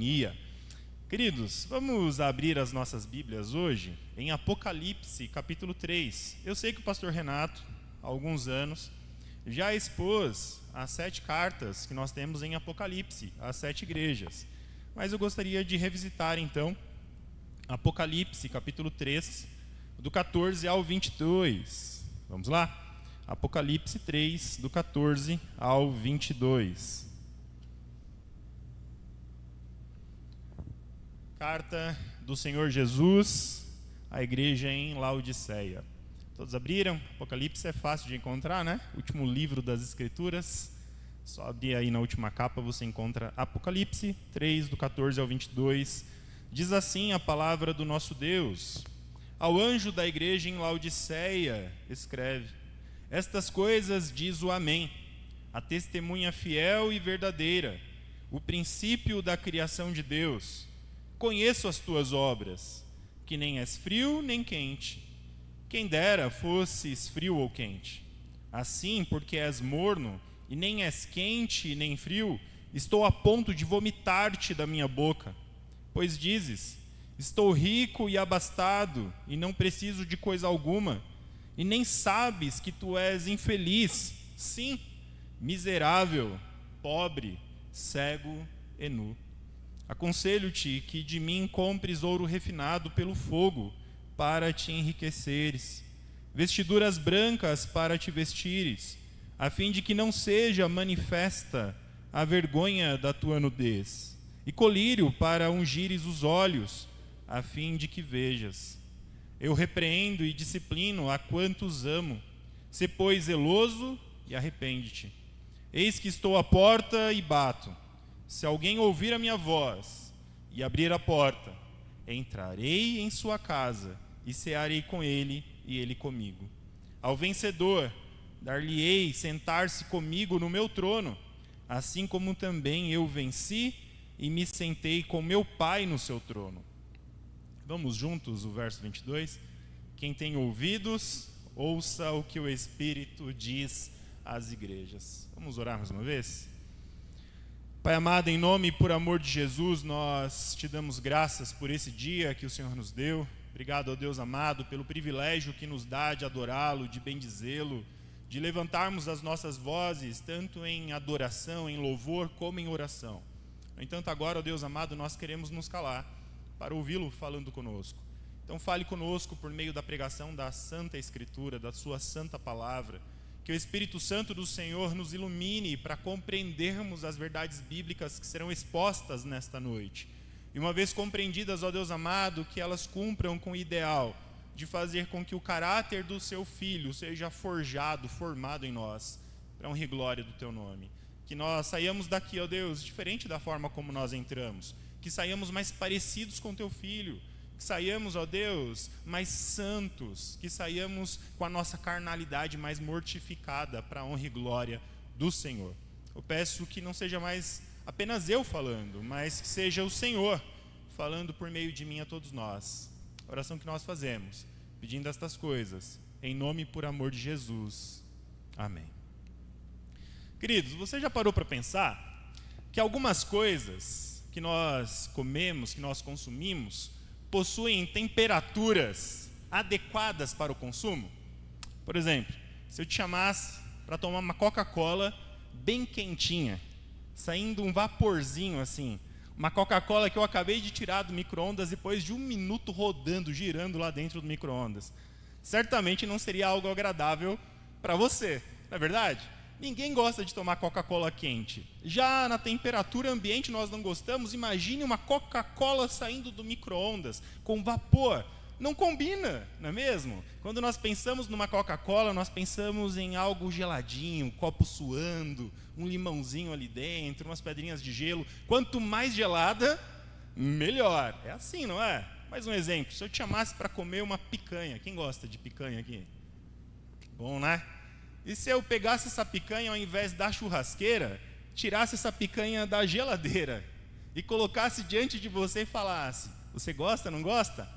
Ia. Queridos, vamos abrir as nossas Bíblias hoje em Apocalipse, capítulo 3. Eu sei que o pastor Renato, há alguns anos, já expôs as 7 cartas que nós temos em Apocalipse, as 7 igrejas. Mas eu gostaria de revisitar, então, Apocalipse, capítulo 3, do 14 ao 22. Vamos lá? Apocalipse 3, do 14 ao 22. Carta do Senhor Jesus à igreja em Laodiceia. Todos abriram? Apocalipse é fácil de encontrar, né? Último livro das Escrituras. Só abrir aí na última capa, você encontra Apocalipse 3, do 14 ao 22. Diz assim a palavra do nosso Deus. Ao anjo da igreja em Laodiceia, escreve: Estas coisas diz o Amém, a testemunha fiel e verdadeira, o princípio da criação de Deus. Conheço as tuas obras, que nem és frio nem quente. Quem dera fosses frio ou quente. Assim, porque és morno, e nem és quente nem frio, estou a ponto de vomitar-te da minha boca. Pois dizes: estou rico e abastado, e não preciso de coisa alguma, e nem sabes que tu és infeliz, sim, miserável, pobre, cego e nu. Aconselho-te que de mim compres ouro refinado pelo fogo, para te enriqueceres, vestiduras brancas para te vestires, a fim de que não seja manifesta a vergonha da tua nudez, e colírio para ungires os olhos, a fim de que vejas. Eu repreendo e disciplino a quantos amo. Sê, pois, zeloso e arrepende-te. Eis que estou à porta e bato. Se alguém ouvir a minha voz e abrir a porta, entrarei em sua casa e cearei com ele e ele comigo. Ao vencedor, dar-lhe-ei sentar-se comigo no meu trono, assim como também eu venci e me sentei com meu Pai no seu trono. Vamos juntos, o verso 22. Quem tem ouvidos, ouça o que o Espírito diz às igrejas. Vamos orar mais uma vez? Pai amado, em nome e por amor de Jesus, nós te damos graças por esse dia que o Senhor nos deu. Obrigado, ó Deus amado, pelo privilégio que nos dá de adorá-lo, de bendizê-lo, de levantarmos as nossas vozes, tanto em adoração, em louvor, como em oração. No entanto, agora, ó Deus amado, nós queremos nos calar para ouvi-lo falando conosco. Então fale conosco por meio da pregação da Santa Escritura, da sua Santa Palavra. Que o Espírito Santo do Senhor nos ilumine para compreendermos as verdades bíblicas que serão expostas nesta noite. E uma vez compreendidas, ó Deus amado, que elas cumpram com o ideal de fazer com que o caráter do seu Filho seja forjado, formado em nós, para honra e glória do teu nome. Que nós saiamos daqui, ó Deus, diferente da forma como nós entramos. Que saiamos mais parecidos com teu Filho. Que saiamos, ó Deus, mais santos, que saiamos com a nossa carnalidade mais mortificada para a honra e glória do Senhor. Eu peço que não seja mais apenas eu falando, mas que seja o Senhor falando por meio de mim a todos nós. A oração que nós fazemos, pedindo estas coisas, em nome e por amor de Jesus. Amém. Queridos, você já parou para pensar que algumas coisas que nós comemos, que nós consumimos, possuem temperaturas adequadas para o consumo? Por exemplo, se eu te chamasse para tomar uma Coca-Cola bem quentinha, saindo um vaporzinho assim, uma Coca-Cola que eu acabei de tirar do micro-ondas depois de 1 minuto rodando, girando lá dentro do micro-ondas, certamente não seria algo agradável para você, não é verdade? Ninguém gosta de tomar Coca-Cola quente. Já na temperatura ambiente nós não gostamos. Imagine uma Coca-Cola saindo do micro-ondas com vapor. Não combina, não é mesmo? Quando nós pensamos numa Coca-Cola, nós pensamos em algo geladinho, um copo suando, um limãozinho ali dentro, umas pedrinhas de gelo. Quanto mais gelada, melhor. É assim, não é? Mais um exemplo. Se eu te chamasse para comer uma picanha. Quem gosta de picanha aqui? Bom, né? E se eu pegasse essa picanha, ao invés da churrasqueira, tirasse essa picanha da geladeira e colocasse diante de você e falasse: você gosta, não gosta?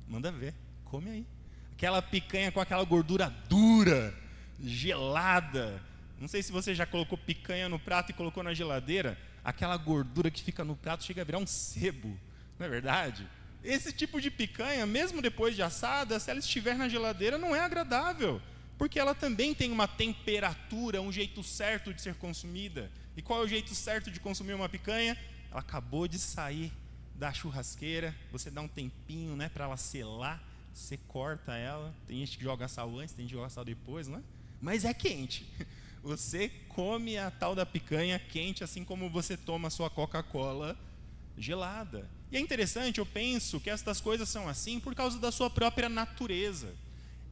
Manda ver, come aí. Aquela picanha com aquela gordura dura, gelada. Não sei se você já colocou picanha no prato e colocou na geladeira. aquela gordura que fica no prato chega a virar um sebo, não é verdade? Esse tipo de picanha, mesmo depois de assada, se ela estiver na geladeira, não é agradável, porque ela também tem uma temperatura, um jeito certo de ser consumida. E qual é o jeito certo de consumir uma picanha? Ela acabou de sair da churrasqueira, você dá um tempinho, né, para ela selar, você corta ela, tem gente que joga sal antes, tem gente que joga sal depois, né? Mas é quente. Você come a tal da picanha quente, assim como você toma a sua Coca-Cola gelada. E é interessante, eu penso que estas coisas são assim por causa da sua própria natureza.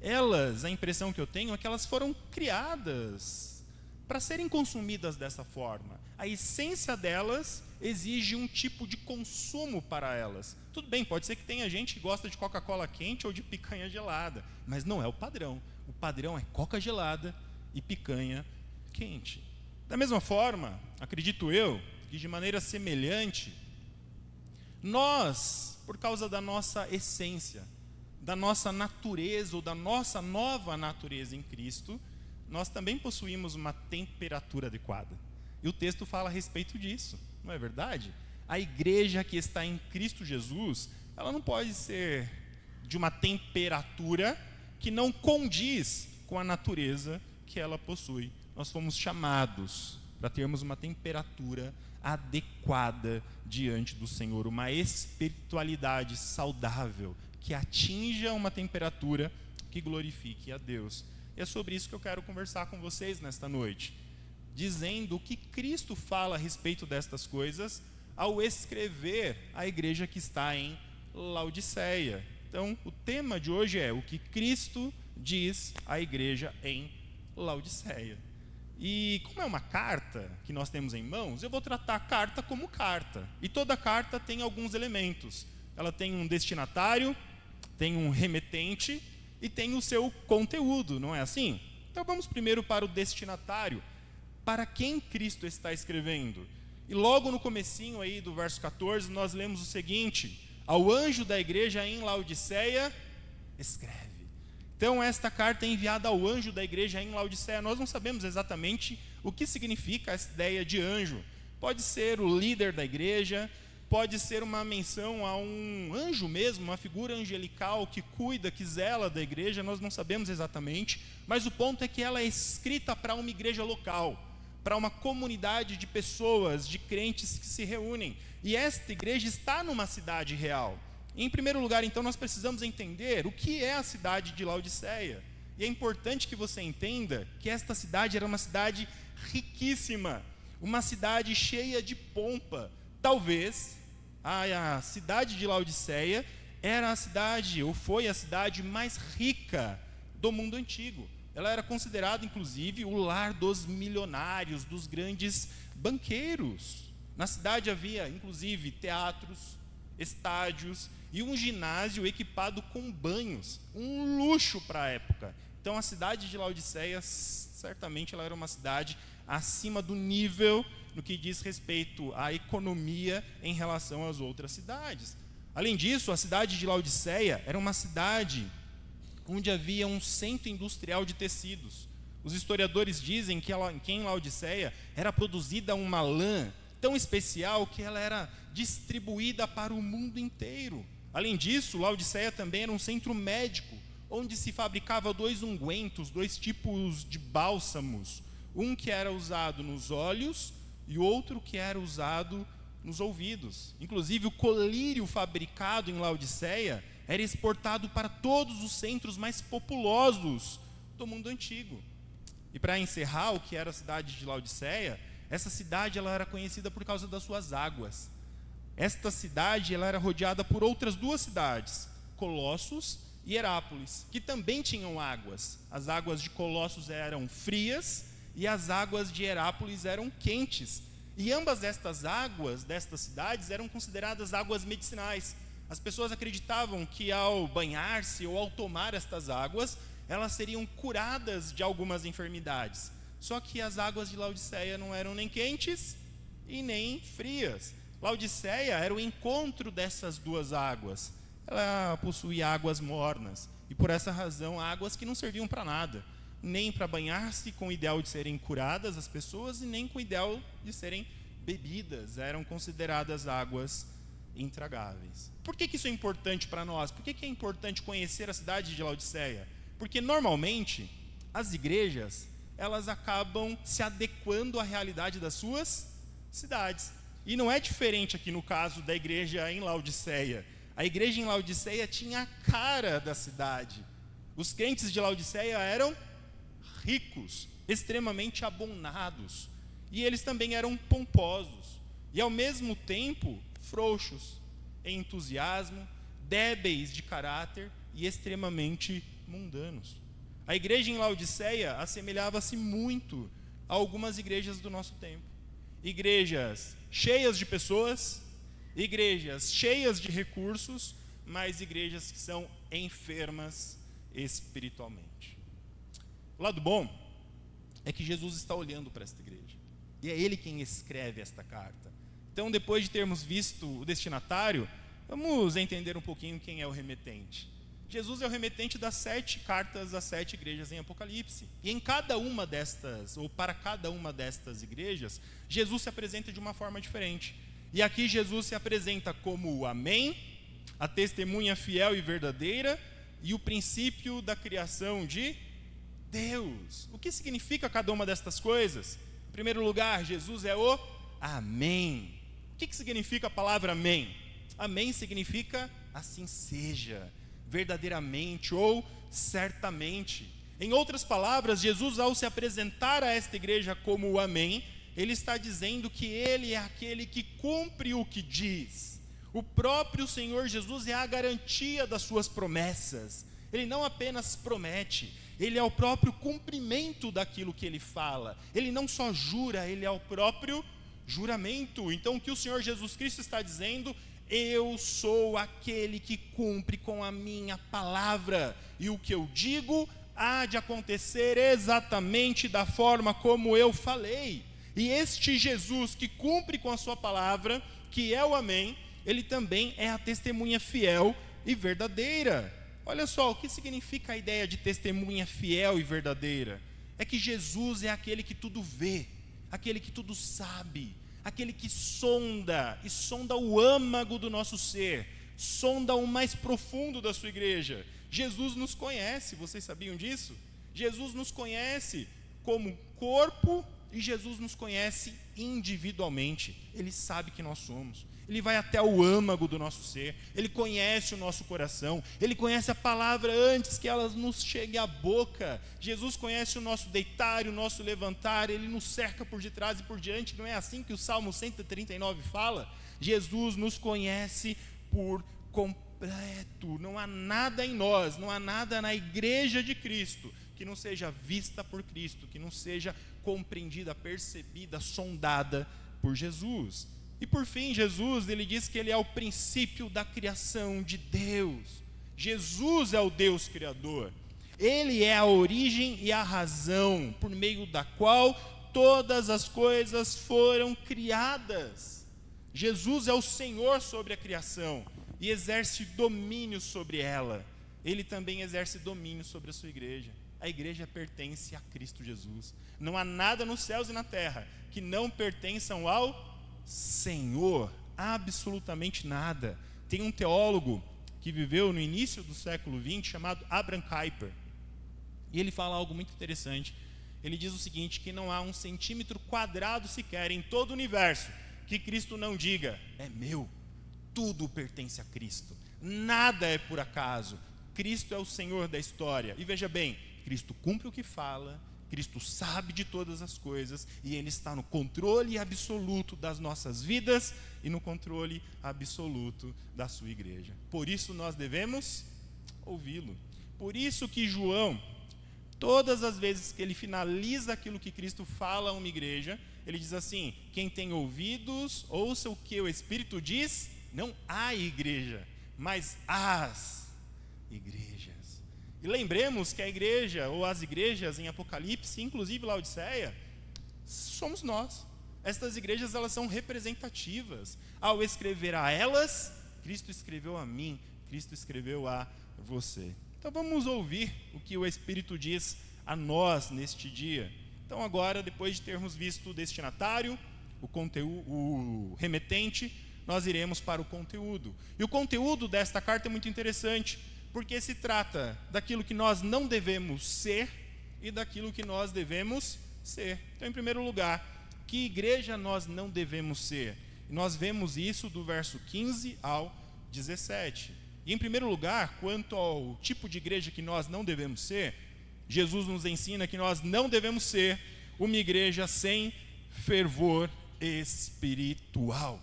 Elas, a impressão que eu tenho é que elas foram criadas para serem consumidas dessa forma. A essência delas exige um tipo de consumo para elas. Tudo bem, pode ser que tenha gente que gosta de Coca-Cola quente ou de picanha gelada, mas não é o padrão. O padrão é Coca gelada e picanha quente. Da mesma forma, acredito eu, que de maneira semelhante, nós, por causa da nossa essência, da nossa natureza ou da nossa nova natureza em Cristo, nós também possuímos uma temperatura adequada. E o texto fala a respeito disso, não é verdade? A igreja que está em Cristo Jesus, ela não pode ser de uma temperatura que não condiz com a natureza que ela possui. Nós fomos chamados para termos uma temperatura adequada diante do Senhor, uma espiritualidade saudável, que atinja uma temperatura que glorifique a Deus. E é sobre isso que eu quero conversar com vocês nesta noite, dizendo o que Cristo fala a respeito destas coisas ao escrever a igreja que está em Laodiceia. Então, o tema de hoje é o que Cristo diz à igreja em Laodiceia. E como é uma carta que nós temos em mãos, eu vou tratar a carta como carta. E toda carta tem alguns elementos. Ela tem um destinatário, tem um remetente e tem o seu conteúdo, não é assim? Então vamos primeiro para o destinatário. Para quem Cristo está escrevendo? E logo no comecinho aí do verso 14, nós lemos o seguinte: ao anjo da igreja em Laodiceia, escreve. Então esta carta é enviada ao anjo da igreja em Laodiceia. Nós não sabemos exatamente o que significa essa ideia de anjo. Pode ser o líder da igreja, pode ser uma menção a um anjo mesmo, uma figura angelical que cuida, que zela da igreja, nós não sabemos exatamente, mas o ponto é que ela é escrita para uma igreja local, para uma comunidade de pessoas, de crentes que se reúnem, e esta igreja está numa cidade real. Em primeiro lugar, então, nós precisamos entender o que é a cidade de Laodiceia, e é importante que você entenda que esta cidade era uma cidade riquíssima, uma cidade cheia de pompa. Talvez a cidade de Laodiceia era a cidade, ou foi a cidade mais rica do mundo antigo. Ela era considerada, inclusive, o lar dos milionários, dos grandes banqueiros. Na cidade havia, inclusive, teatros, estádios e um ginásio equipado com banhos, um luxo para a época. Então, a cidade de Laodiceia, certamente, ela era uma cidade acima do nível no que diz respeito à economia em relação às outras cidades. Além disso, a cidade de Laodiceia era uma cidade onde havia um centro industrial de tecidos. Os historiadores dizem que em Laodiceia era produzida uma lã tão especial que ela era distribuída para o mundo inteiro. Além disso, Laodiceia também era um centro médico, onde se fabricava 2 ungüentos, 2 tipos de bálsamos, um que era usado nos olhos e outro que era usado nos ouvidos. Inclusive, o colírio fabricado em Laodiceia era exportado para todos os centros mais populosos do mundo antigo. E para encerrar o que era a cidade de Laodiceia, essa cidade ela era conhecida por causa das suas águas. Esta cidade ela era rodeada por outras 2 cidades, Colossos e Herápolis, que também tinham águas. As águas de Colossos eram frias e as águas de Herápolis eram quentes. E ambas estas águas destas cidades eram consideradas águas medicinais. As pessoas acreditavam que ao banhar-se ou ao tomar estas águas, elas seriam curadas de algumas enfermidades. Só que as águas de Laodiceia não eram nem quentes e nem frias. Laodiceia era o encontro dessas 2 águas. Ela possuía águas mornas e por essa razão águas que não serviam para nada, nem para banhar-se com o ideal de serem curadas as pessoas e nem com o ideal de serem bebidas eram consideradas águas intragáveis. Por que isso é importante para nós? Por que é importante conhecer a cidade de Laodiceia? Porque normalmente as igrejas, elas acabam se adequando à realidade das suas cidades. E não é diferente aqui no caso da igreja em Laodiceia. A igreja em Laodiceia tinha a cara da cidade. Os crentes de Laodiceia eram ricos, extremamente abonados. E eles também eram pomposos. E ao mesmo tempo, frouxos em entusiasmo, débeis de caráter e extremamente mundanos. A igreja em Laodiceia assemelhava-se muito a algumas igrejas do nosso tempo. Igrejas cheias de pessoas, igrejas cheias de recursos, mas igrejas que são enfermas espiritualmente. O lado bom é que Jesus está olhando para esta igreja. E é Ele quem escreve esta carta. Então, depois de termos visto o destinatário, vamos entender um pouquinho quem é o remetente. Jesus é o remetente das 7 cartas às 7 igrejas em Apocalipse. E em cada uma destas, ou para cada uma destas igrejas, Jesus se apresenta de uma forma diferente. E aqui Jesus se apresenta como o Amém, a testemunha fiel e verdadeira, e o princípio da criação de Deus. O que significa cada uma destas coisas? Em primeiro lugar, Jesus é o Amém. O que significa a palavra Amém? Amém significa assim seja, verdadeiramente ou certamente. Em outras palavras, Jesus, ao se apresentar a esta igreja como o Amém, ele está dizendo que ele é aquele que cumpre o que diz. O próprio Senhor Jesus é a garantia das suas promessas. Ele não apenas promete, ele é o próprio cumprimento daquilo que ele fala. Ele não só jura, ele é o próprio juramento. Então, o que o Senhor Jesus Cristo está dizendo: eu sou aquele que cumpre com a minha palavra, e o que eu digo há de acontecer exatamente da forma como eu falei. E este Jesus que cumpre com a sua palavra, que é o Amém, ele também é a testemunha fiel e verdadeira. Olha só, o que significa a ideia de testemunha fiel e verdadeira? É que Jesus é aquele que tudo vê, aquele que tudo sabe, aquele que sonda, e sonda o âmago do nosso ser, sonda o mais profundo da sua igreja. Jesus nos conhece, vocês sabiam disso? Jesus nos conhece como corpo, e Jesus nos conhece individualmente. Ele sabe que nós somos. Ele vai até o âmago do nosso ser. Ele conhece o nosso coração. Ele conhece a palavra antes que ela nos chegue à boca. Jesus conhece o nosso deitar e o nosso levantar. Ele nos cerca por detrás e por diante. Não é assim que o Salmo 139 fala? Jesus nos conhece por completo. Não há nada em nós, não há nada na igreja de Cristo que não seja vista por Cristo, que não seja compreendida, percebida, sondada por Jesus. E por fim, Jesus, ele diz que ele é o princípio da criação de Deus. Jesus é o Deus criador. Ele é a origem e a razão por meio da qual todas as coisas foram criadas. Jesus é o Senhor sobre a criação e exerce domínio sobre ela. Ele também exerce domínio sobre a sua igreja. A igreja pertence a Cristo Jesus. Não há nada nos céus e na terra que não pertençam ao Senhor, absolutamente nada. Tem um teólogo que viveu no início do século XX chamado Abraham Kuyper, e ele fala algo muito interessante. Ele diz o seguinte: que não há 1 centímetro quadrado sequer em todo o universo que Cristo não diga, é meu. Tudo pertence a Cristo, nada é por acaso. Cristo é o Senhor da história. E veja bem, Cristo cumpre o que fala, Cristo sabe de todas as coisas, e Ele está no controle absoluto das nossas vidas e no controle absoluto da sua igreja. Por isso nós devemos ouvi-lo. Por isso que João, todas as vezes que ele finaliza aquilo que Cristo fala a uma igreja, ele diz assim: quem tem ouvidos, ouça o que o Espírito diz, não a igreja, mas as igrejas. E lembremos que a igreja, ou as igrejas em Apocalipse, inclusive Laodiceia, somos nós. Estas igrejas, elas são representativas. Ao escrever a elas, Cristo escreveu a mim, Cristo escreveu a você. Então vamos ouvir o que o Espírito diz a nós neste dia. Então agora, depois de termos visto o destinatário, o remetente, nós iremos para o conteúdo. E o conteúdo desta carta é muito interessante, porque se trata daquilo que nós não devemos ser e daquilo que nós devemos ser. Então, em primeiro lugar, que igreja nós não devemos ser? E nós vemos isso do verso 15 ao 17. E, em primeiro lugar, quanto ao tipo de igreja que nós não devemos ser, Jesus nos ensina que nós não devemos ser uma igreja sem fervor espiritual.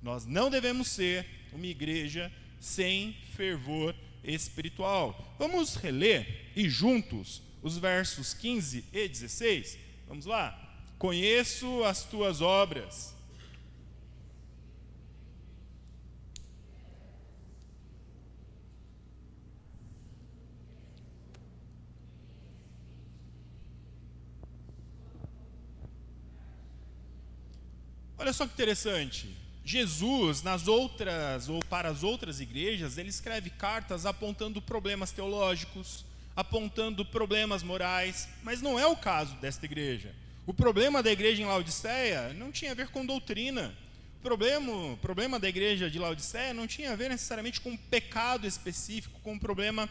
Nós não devemos ser uma igreja sem fervor espiritual. Vamos reler e juntos os versos 15 e 16? Vamos lá? Conheço as tuas obras. Olha só que interessante. Jesus, para as outras igrejas, ele escreve cartas apontando problemas teológicos, apontando problemas morais, mas não é o caso desta igreja. O problema da igreja em Laodiceia não tinha a ver com doutrina. O problema da igreja de Laodiceia não tinha a ver necessariamente com um pecado específico, com um problema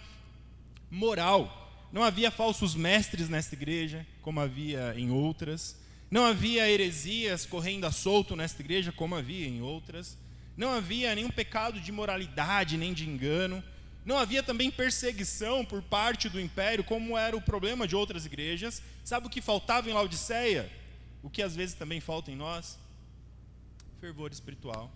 moral. Não havia falsos mestres nesta igreja, como havia em outras. Não havia heresias correndo a solto nesta igreja, como havia em outras. Não havia nenhum pecado de imoralidade, nem de engano. Não havia também perseguição por parte do império, como era o problema de outras igrejas. Sabe o que faltava em Laodiceia? O que às vezes também falta em nós? Fervor espiritual.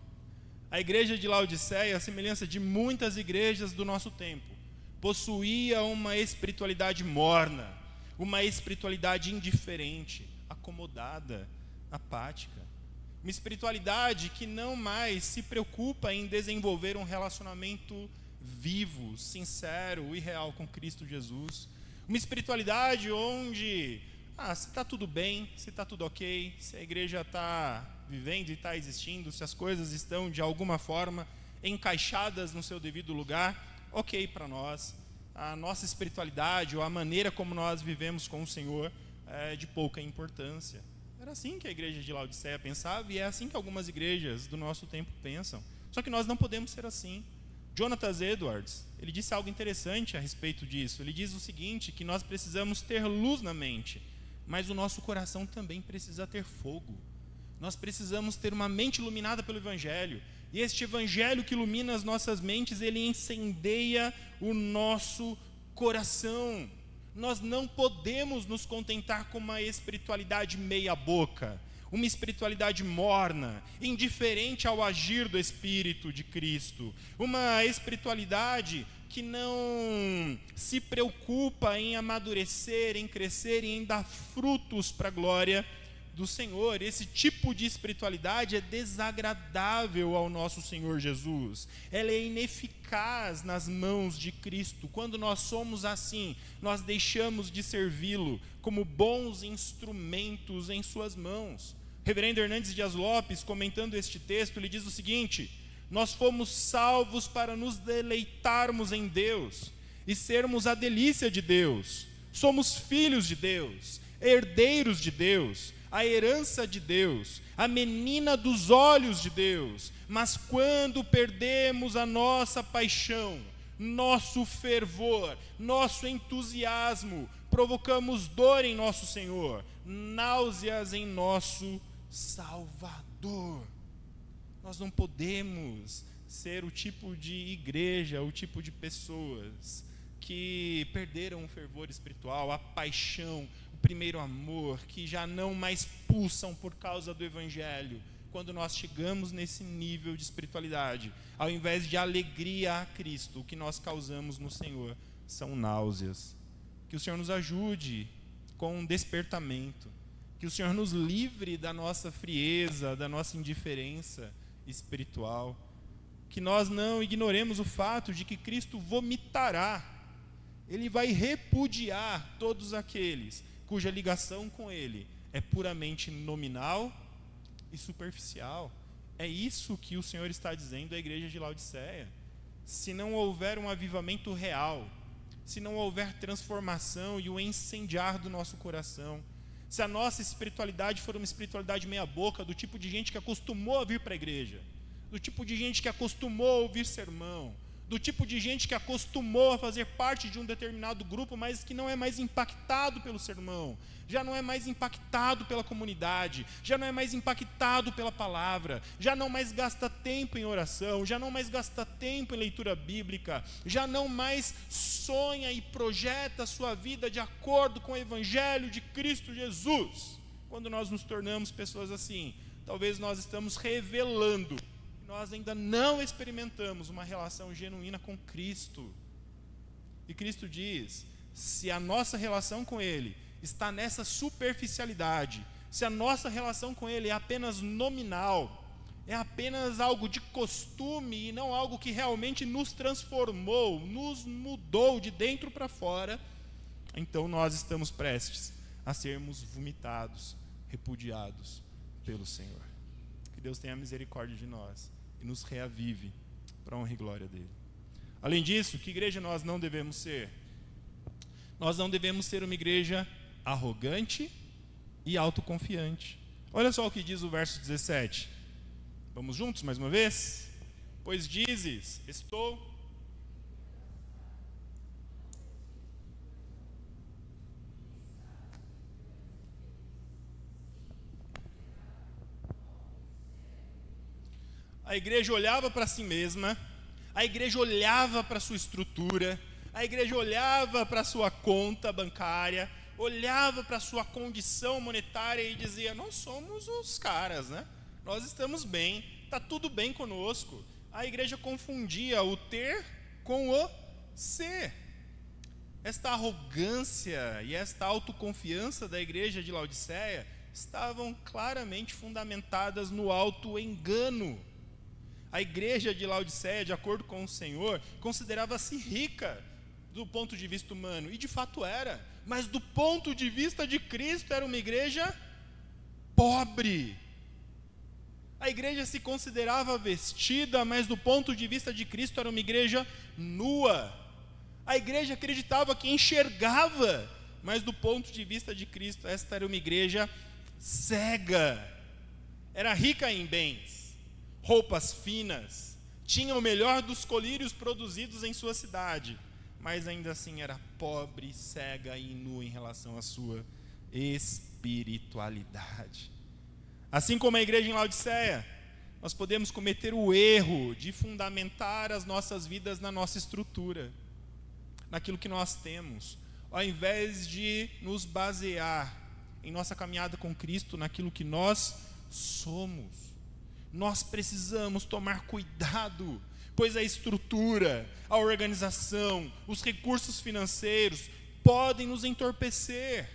A igreja de Laodiceia, a semelhança de muitas igrejas do nosso tempo, possuía uma espiritualidade morna, uma espiritualidade indiferente, acomodada, apática. Uma espiritualidade que não mais se preocupa em desenvolver um relacionamento vivo, sincero e real com Cristo Jesus. Uma espiritualidade onde, se está tudo bem, se está tudo ok, se a igreja está vivendo e está existindo, se as coisas estão de alguma forma encaixadas no seu devido lugar, ok para nós. A nossa espiritualidade ou a maneira como nós vivemos com o Senhor é de pouca importância. Era assim que a igreja de Laodiceia pensava e é assim que algumas igrejas do nosso tempo pensam. Só que nós não podemos ser assim. Jonathan Edwards, ele disse algo interessante a respeito disso. Ele diz o seguinte, que nós precisamos ter luz na mente, mas o nosso coração também precisa ter fogo. Nós precisamos ter uma mente iluminada pelo Evangelho. E este Evangelho que ilumina as nossas mentes, ele incendeia o nosso coração. Nós não podemos nos contentar com uma espiritualidade meia boca, uma espiritualidade morna, indiferente ao agir do Espírito de Cristo, uma espiritualidade que não se preocupa em amadurecer, em crescer e em dar frutos para a glória do Senhor. Esse tipo de espiritualidade é desagradável ao nosso Senhor Jesus. Ela é ineficaz nas mãos de Cristo. Quando nós somos assim, nós deixamos de servi-lo como bons instrumentos em suas mãos. Reverendo Hernandes Dias Lopes, comentando este texto, ele diz o seguinte: nós fomos salvos para nos deleitarmos em Deus e sermos a delícia de Deus. Somos filhos de Deus, herdeiros de Deus, a herança de Deus, a menina dos olhos de Deus. Mas quando perdemos a nossa paixão, nosso fervor, nosso entusiasmo, provocamos dor em nosso Senhor, náuseas em nosso Salvador. Nós não podemos ser o tipo de igreja, o tipo de pessoas que perderam o fervor espiritual, a paixão, o primeiro amor, que já não mais pulsam por causa do Evangelho. Quando nós chegamos nesse nível de espiritualidade, ao invés de alegria a Cristo, o que nós causamos no Senhor são náuseas. Que o Senhor nos ajude com um despertamento, que o Senhor nos livre da nossa frieza, da nossa indiferença espiritual, que nós não ignoremos o fato de que Cristo vomitará, Ele vai repudiar todos aqueles cuja ligação com Ele é puramente nominal e superficial. É isso que o Senhor está dizendo à igreja de Laodiceia. Se não houver um avivamento real, se não houver transformação e o incendiar do nosso coração, Se a nossa espiritualidade for uma espiritualidade meia boca, do tipo de gente que acostumou a vir para a igreja, do tipo de gente que acostumou a ouvir sermão, do tipo de gente que acostumou a fazer parte de um determinado grupo, mas que não é mais impactado pelo sermão, já não é mais impactado pela comunidade, já não é mais impactado pela palavra, já não mais gasta tempo em oração, já não mais gasta tempo em leitura bíblica, já não mais sonha e projeta a sua vida de acordo com o evangelho de Cristo Jesus. Quando nós nos tornamos pessoas assim, talvez nós estamos revelando nós ainda não experimentamos uma relação genuína com Cristo. E Cristo diz, se a nossa relação com Ele está nessa superficialidade, se a nossa relação com Ele é apenas nominal, é apenas algo de costume e não algo que realmente nos transformou, nos mudou de dentro para fora, então nós estamos prestes a sermos vomitados, repudiados pelo Senhor. Que Deus tenha misericórdia de nós e nos reavive para a honra e glória dele. Além disso, que igreja nós não devemos ser? Nós não devemos ser uma igreja arrogante e autoconfiante. Olha só o que diz o verso 17. Vamos juntos mais uma vez? Pois dizes, estou... A igreja olhava para si mesma, a igreja olhava para a sua estrutura, a igreja olhava para a sua conta bancária, olhava para a sua condição monetária e dizia, nós somos os caras, né? Nós estamos bem, está tudo bem conosco. A igreja confundia o ter com o ser. Esta arrogância e esta autoconfiança da igreja de Laodiceia estavam claramente fundamentadas no auto-engano. A igreja de Laodiceia, de acordo com o Senhor, considerava-se rica do ponto de vista humano, e de fato era, mas do ponto de vista de Cristo era uma igreja pobre. A igreja se considerava vestida, mas do ponto de vista de Cristo era uma igreja nua. A igreja acreditava que enxergava, mas do ponto de vista de Cristo, esta era uma igreja cega. Era rica em bens, roupas finas, tinha o melhor dos colírios produzidos em sua cidade, mas ainda assim era pobre, cega e nua em relação à sua espiritualidade. Assim como a igreja em Laodiceia, nós podemos cometer o erro de fundamentar as nossas vidas na nossa estrutura, naquilo que nós temos, ao invés de nos basear em nossa caminhada com Cristo naquilo que nós somos. Nós precisamos tomar cuidado, pois a estrutura, a organização, os recursos financeiros podem nos entorpecer,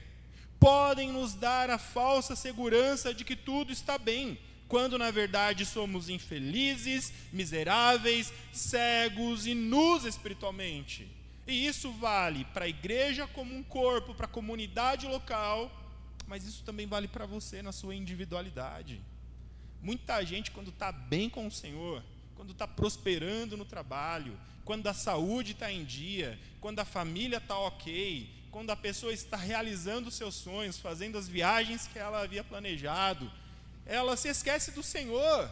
podem nos dar a falsa segurança de que tudo está bem, quando na verdade somos infelizes, miseráveis, cegos e nus espiritualmente. E isso vale para a igreja como um corpo, para a comunidade local, mas isso também vale para você na sua individualidade. Muita gente, quando está bem com o Senhor, quando está prosperando no trabalho, quando a saúde está em dia, quando a família está ok, quando a pessoa está realizando os seus sonhos, fazendo as viagens que ela havia planejado, ela se esquece do Senhor,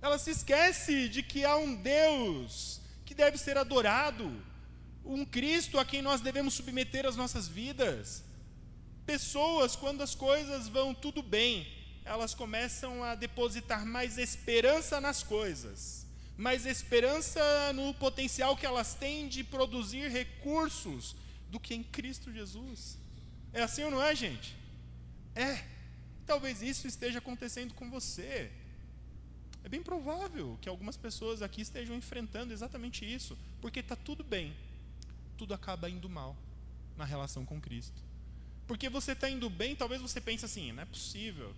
ela se esquece de que há um Deus que deve ser adorado, um Cristo a quem nós devemos submeter as nossas vidas. Pessoas, quando as coisas vão tudo bem, elas começam a depositar mais esperança nas coisas, mais esperança no potencial que elas têm de produzir recursos do que em Cristo Jesus. É assim ou não é, gente? É. Talvez isso esteja acontecendo com você. É bem provável que algumas pessoas aqui estejam enfrentando exatamente isso, porque está tudo bem, tudo acaba indo mal na relação com Cristo. Porque você está indo bem, talvez você pense assim, não é possível,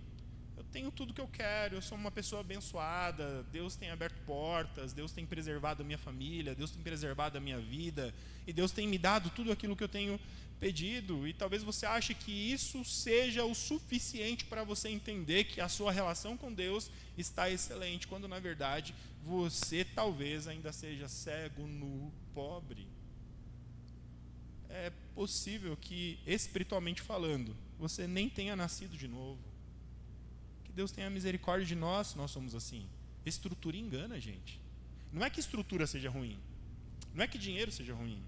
eu tenho tudo que eu quero, eu sou uma pessoa abençoada, Deus tem aberto portas, Deus tem preservado a minha família, Deus tem preservado a minha vida, e Deus tem me dado tudo aquilo que eu tenho pedido, e talvez você ache que isso seja o suficiente para você entender que a sua relação com Deus está excelente, quando na verdade você talvez ainda seja cego, nu, pobre. possível que, espiritualmente falando, você nem tenha nascido de novo. Que Deus tenha misericórdia de nós se nós somos assim. Estrutura engana a gente. Não é que estrutura seja ruim. Não é que dinheiro seja ruim.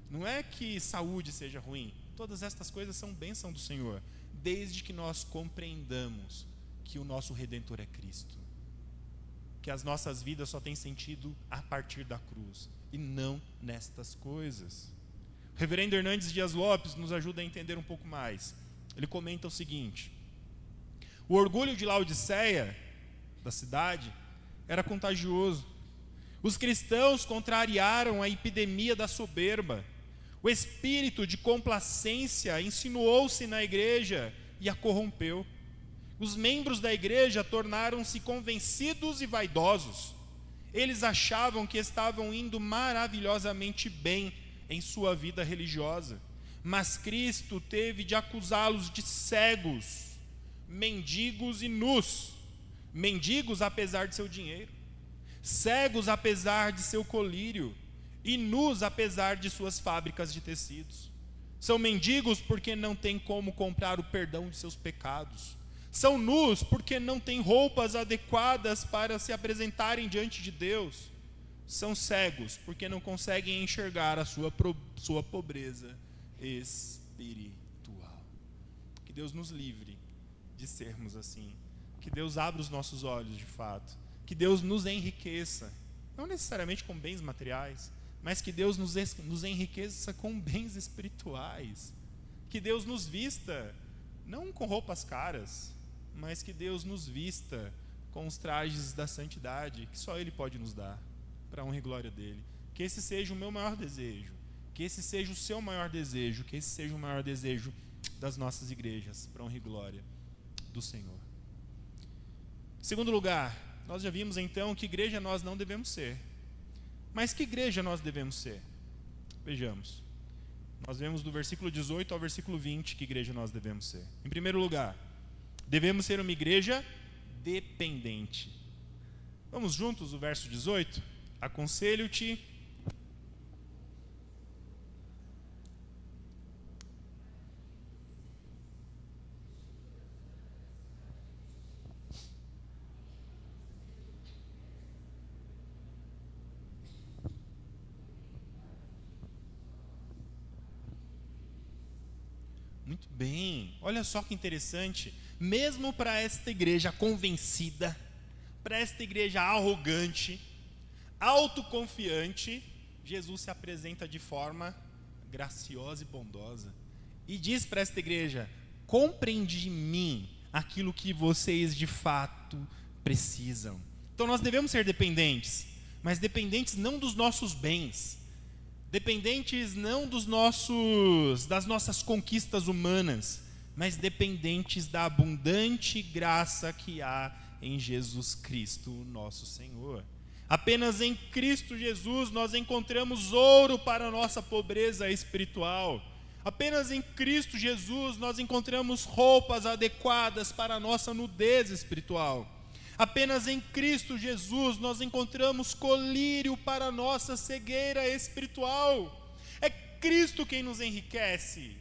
Não é que saúde seja ruim. Todas estas coisas são bênção do Senhor, desde que nós compreendamos que o nosso Redentor é Cristo. Que as nossas vidas só têm sentido a partir da cruz, e não nestas coisas. O reverendo Hernandes Dias Lopes nos ajuda a entender um pouco mais. Ele comenta o seguinte: o orgulho de Laodiceia, da cidade, era contagioso. Os cristãos contrariaram a epidemia da soberba. O espírito de complacência insinuou-se na igreja e a corrompeu. Os membros da igreja tornaram-se convencidos e vaidosos. Eles achavam que estavam indo maravilhosamente bem em sua vida religiosa, mas Cristo teve de acusá-los de cegos, mendigos e nus. Mendigos apesar de seu dinheiro, cegos apesar de seu colírio, e nus apesar de suas fábricas de tecidos. São mendigos porque não têm como comprar o perdão de seus pecados. São nus porque não têm roupas adequadas para se apresentarem diante de Deus. São cegos porque não conseguem enxergar a sua pobreza espiritual. Que Deus nos livre de sermos assim. Que Deus abra os nossos olhos de fato. Que Deus nos enriqueça, não necessariamente com bens materiais, mas que Deus nos enriqueça com bens espirituais. Que Deus nos vista, não com roupas caras, mas que Deus nos vista com os trajes da santidade, que só Ele pode nos dar, para a honra e glória dEle. Que esse seja o meu maior desejo, que esse seja o seu maior desejo, que esse seja o maior desejo das nossas igrejas, para a honra e glória do Senhor. Em segundo lugar, nós já vimos então que igreja nós não devemos ser. Mas que igreja nós devemos ser? Vejamos. Nós vemos do versículo 18 ao versículo 20 que igreja nós devemos ser. Em primeiro lugar, devemos ser uma igreja dependente. Vamos juntos o verso 18? Aconselho-te Muito bem, olha só que interessante. Mesmo para esta igreja convencida, para esta igreja arrogante, autoconfiante, Jesus se apresenta de forma graciosa e bondosa e diz para esta igreja: compreende de mim aquilo que vocês de fato precisam. Então nós devemos ser dependentes, mas dependentes não dos nossos bens, dependentes não das nossas conquistas humanas, mas dependentes da abundante graça que há em Jesus Cristo, nosso Senhor. Apenas em Cristo Jesus nós encontramos ouro para a nossa pobreza espiritual. Apenas em Cristo Jesus nós encontramos roupas adequadas para a nossa nudez espiritual. Apenas em Cristo Jesus nós encontramos colírio para a nossa cegueira espiritual. É Cristo quem nos enriquece.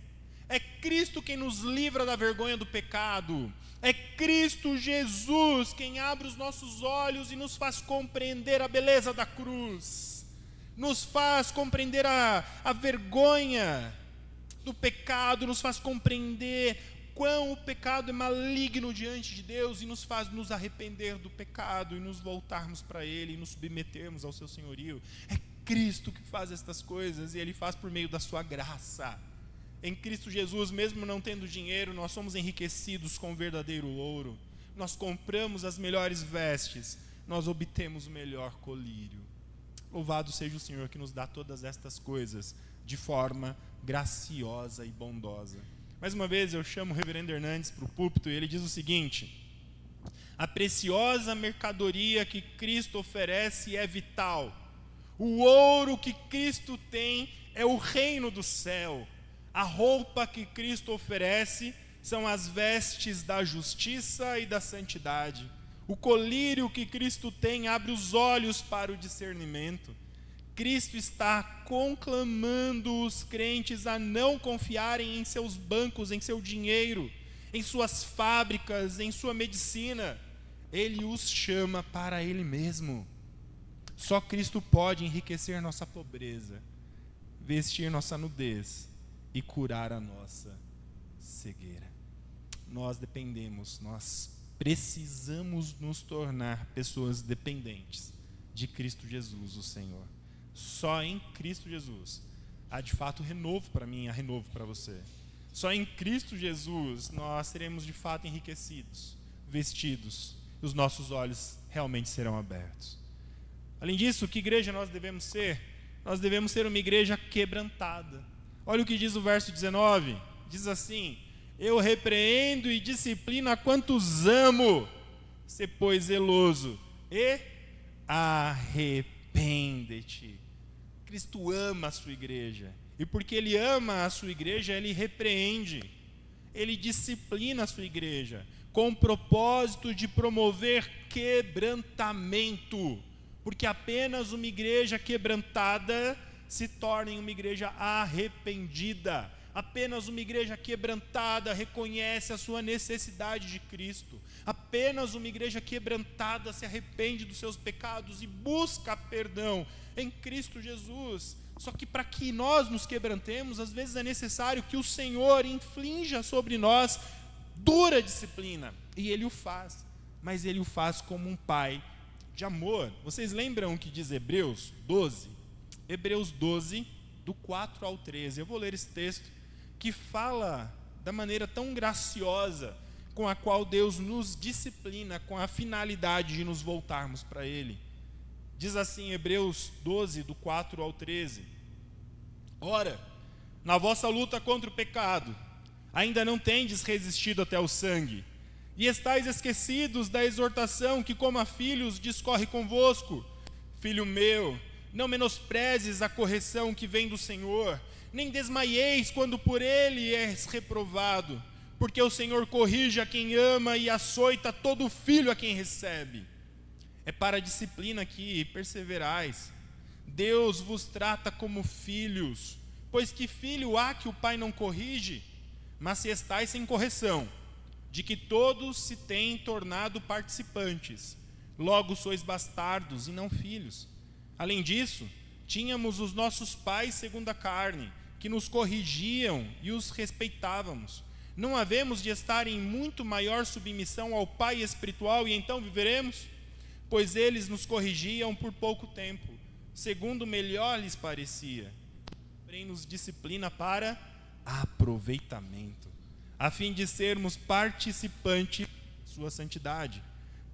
É Cristo quem nos livra da vergonha do pecado. É Cristo Jesus quem abre os nossos olhos e nos faz compreender a beleza da cruz. Nos faz compreender a vergonha do pecado, nos faz compreender quão o pecado é maligno diante de Deus e nos faz nos arrepender do pecado e nos voltarmos para Ele e nos submetermos ao seu senhorio. É Cristo que faz estas coisas e Ele faz por meio da sua graça. Em Cristo Jesus, mesmo não tendo dinheiro, nós somos enriquecidos com o verdadeiro ouro. Nós compramos as melhores vestes, nós obtemos o melhor colírio. Louvado seja o Senhor que nos dá todas estas coisas de forma graciosa e bondosa. Mais uma vez eu chamo o reverendo Hernandes para o púlpito e ele diz o seguinte: a preciosa mercadoria que Cristo oferece é vital. O ouro que Cristo tem é o reino do céu. A roupa que Cristo oferece são as vestes da justiça e da santidade. O colírio que Cristo tem abre os olhos para o discernimento. Cristo está conclamando os crentes a não confiarem em seus bancos, em seu dinheiro, em suas fábricas, em sua medicina. Ele os chama para Ele mesmo. Só Cristo pode enriquecer nossa pobreza, vestir nossa nudez e curar a nossa cegueira. Nós dependemos, nós precisamos nos tornar pessoas dependentes de Cristo Jesus, o Senhor. Só em Cristo Jesus há de fato renovo para mim, há renovo para você. Só em Cristo Jesus nós seremos de fato enriquecidos, vestidos, e os nossos olhos realmente serão abertos. Além disso, que igreja nós devemos ser? Nós devemos ser uma igreja quebrantada. Olha o que diz o verso 19, diz assim: eu repreendo e disciplino a quantos amo, sê pois zeloso e arrepende-te. Cristo ama a sua igreja, e porque Ele ama a sua igreja, Ele repreende, Ele disciplina a sua igreja, com o propósito de promover quebrantamento, porque apenas uma igreja quebrantada se torna uma igreja arrependida. Apenas uma igreja quebrantada reconhece a sua necessidade de Cristo. Apenas uma igreja quebrantada se arrepende dos seus pecados e busca perdão em Cristo Jesus. Só que para que nós nos quebrantemos, às vezes é necessário que o Senhor inflinja sobre nós dura disciplina. E Ele o faz, mas Ele o faz como um pai de amor. Vocês lembram o que diz Hebreus 12? Hebreus 12, do 4 ao 13. Eu vou ler esse texto que fala da maneira tão graciosa com a qual Deus nos disciplina, com a finalidade de nos voltarmos para Ele. Diz assim, Hebreus 12, do 4 ao 13: ora, na vossa luta contra o pecado, ainda não tendes resistido até o sangue, e estáis esquecidos da exortação que, como a filhos, discorre convosco. Filho meu, não menosprezes a correção que vem do Senhor, nem desmaieis quando por Ele és reprovado, porque o Senhor corrige a quem ama e açoita todo filho a quem recebe. É para a disciplina que perseverais. Deus vos trata como filhos, pois que filho há que o pai não corrige? Mas se estáis sem correção, de que todos se têm tornado participantes, logo sois bastardos e não filhos. Além disso, tínhamos os nossos pais segundo a carne, que nos corrigiam e os respeitávamos. Não havemos de estar em muito maior submissão ao Pai espiritual e então viveremos? Pois eles nos corrigiam por pouco tempo, segundo melhor lhes parecia, porém nos disciplina para aproveitamento, a fim de sermos participantes de sua santidade.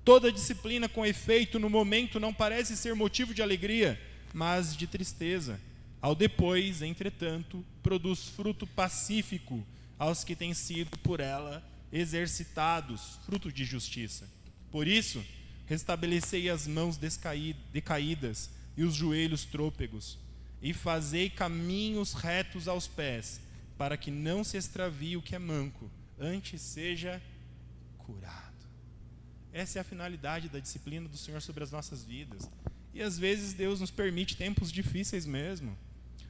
Toda disciplina com efeito no momento não parece ser motivo de alegria, mas de tristeza. Ao depois, entretanto, produz fruto pacífico aos que têm sido por ela exercitados, fruto de justiça. Por isso, restabelecei as mãos decaídas e os joelhos trôpegos, e fazei caminhos retos aos pés, para que não se extravie o que é manco, antes seja curado. Essa é a finalidade da disciplina do Senhor sobre as nossas vidas. E às vezes Deus nos permite tempos difíceis mesmo.